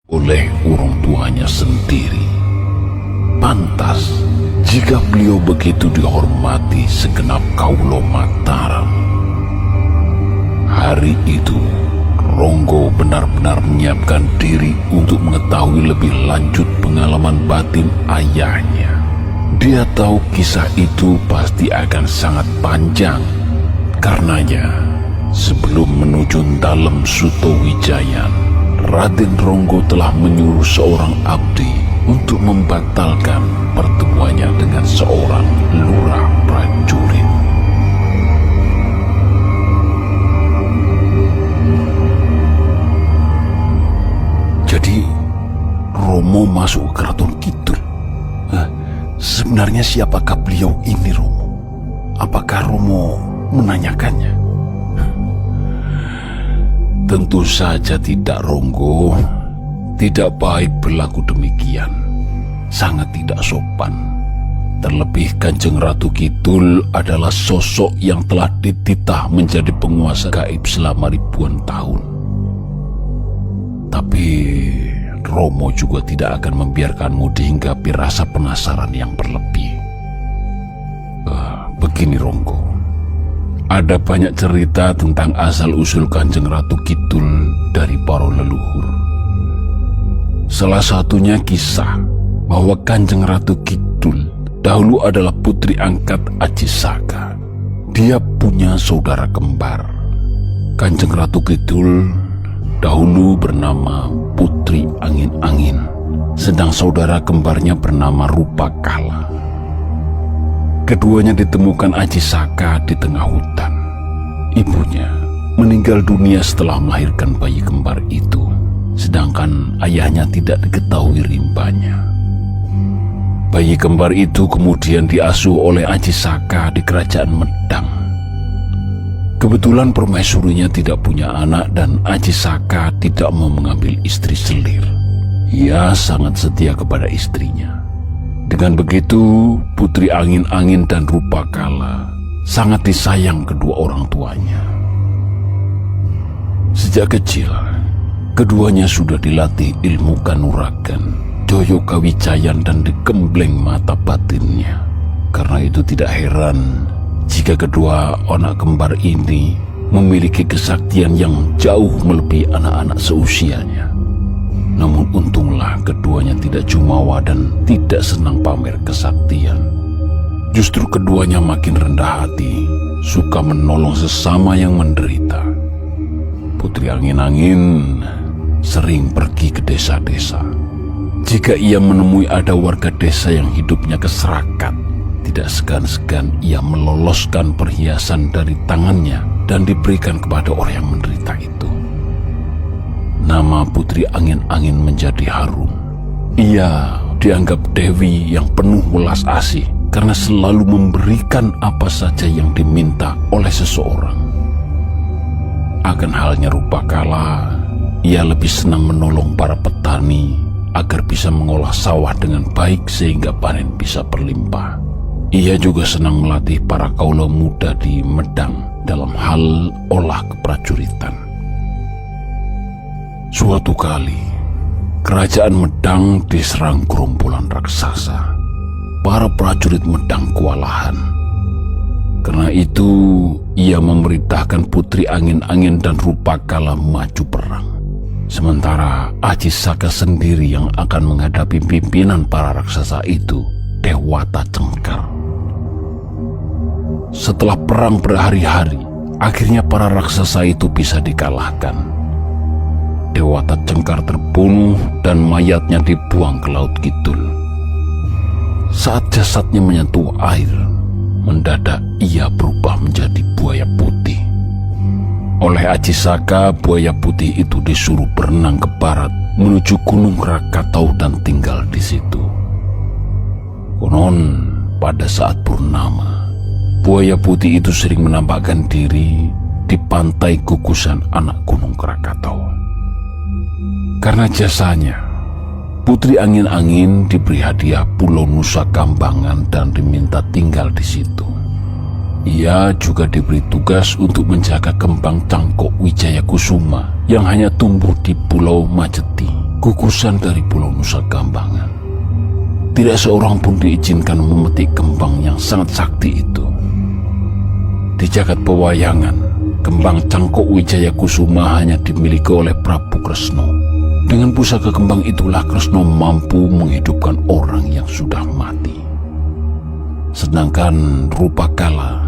oleh orang tuanya sendiri. Pantas jika beliau begitu dihormati segenap kaulo Mataram. Hari itu, Ronggo benar-benar menyiapkan diri untuk mengetahui lebih lanjut pengalaman batin ayahnya. Dia tahu kisah itu pasti akan sangat panjang. Karenanya, sebelum menuju dalam Sutowijayan, Raden Ronggo telah menyuruh seorang abdi untuk membatalkan pertemuannya dengan seorang lurah prajurit. Jadi, Romo masuk ke Keraton Kidul. Sebenarnya siapakah beliau ini, Romo? Apakah Romo menanyakannya? Tentu saja tidak, Ronggo. Tidak baik berlaku demikian. Sangat tidak sopan. Terlebih Kanjeng Ratu Kidul adalah sosok yang telah dititah menjadi penguasa gaib selama ribuan tahun. Tapi Romo juga tidak akan membiarkanmu dihinggapi rasa penasaran yang berlebih. Begini, Ronggo. Ada banyak cerita tentang asal-usul Kanjeng Ratu Kidul dari para leluhur. Salah satunya kisah bahwa Kanjeng Ratu Kidul dahulu adalah putri angkat Aji Saka. Dia punya saudara kembar. Kanjeng Ratu Kidul dahulu bernama Putri Angin-Angin, sedang saudara kembarnya bernama Rupakala. Keduanya ditemukan Aji Saka di tengah hutan. Ibunya meninggal dunia setelah melahirkan bayi kembar itu, sedangkan ayahnya tidak diketahui rimbanya. Bayi kembar itu kemudian diasuh oleh Aji Saka di kerajaan Medang. Kebetulan permaisurinya tidak punya anak dan Aji Saka tidak mau mengambil istri selir. Ia sangat setia kepada istrinya. Dengan begitu, Putri Angin-Angin dan Rupakala sangat disayang kedua orang tuanya. Sejak kecil, keduanya sudah dilatih ilmu kanuragan, Joyo Kawijayan dan digembleng mata batinnya. Karena itu tidak heran jika kedua anak kembar ini memiliki kesaktian yang jauh melebihi anak-anak seusianya. Namun untunglah keduanya tidak jumawa dan tidak senang pamer kesaktian. Justru keduanya makin rendah hati, suka menolong sesama yang menderita. Putri Angin-Angin sering pergi ke desa-desa. Jika ia menemui ada warga desa yang hidupnya keserakat, tidak segan-segan ia meloloskan perhiasan dari tangannya dan diberikan kepada orang yang menderita itu. Nama Putri Angin-Angin menjadi harum. Ia dianggap dewi yang penuh welas asih karena selalu memberikan apa saja yang diminta oleh seseorang. Akan halnya Rupakala, ia lebih senang menolong para petani agar bisa mengolah sawah dengan baik sehingga panen bisa berlimpah. Ia juga senang melatih para kaula muda di Medang dalam hal olah keprajuritan. Suatu kali, kerajaan Medang diserang gerombolan raksasa. Para prajurit Medang kewalahan. Karena itu, ia memerintahkan Putri Angin-Angin dan Rupakala maju perang. Sementara Aji Saka sendiri yang akan menghadapi pimpinan para raksasa itu, Dewata Cengkar. Setelah perang berhari-hari, akhirnya para raksasa itu bisa dikalahkan. Dewata Cengkar terbunuh dan mayatnya dibuang ke Laut Kidul. Saat jasadnya menyentuh air, mendadak ia berubah menjadi buaya putih. Oleh Aji Saka, buaya putih itu disuruh berenang ke barat menuju Gunung Krakatau dan tinggal di situ. Konon, pada saat purnama, buaya putih itu sering menampakkan diri di pantai gugusan anak Gunung Krakatau. Karena jasanya, Putri Angin-Angin diberi hadiah Pulau Nusa Kambangan dan diminta tinggal di situ. Ia juga diberi tugas untuk menjaga kembang cangkok Wijaya Kusuma yang hanya tumbuh di Pulau Majeti. gugusan dari Pulau Nusa Kambangan. Tidak seorang pun diizinkan memetik kembang yang sangat sakti itu. Di jagat pewayangan, kembang Cangkok Wijaya Kusuma hanya dimiliki oleh Prabu Kresna. Dengan pusaka kembang itulah Kresna mampu menghidupkan orang yang sudah mati. Sedangkan Rupakala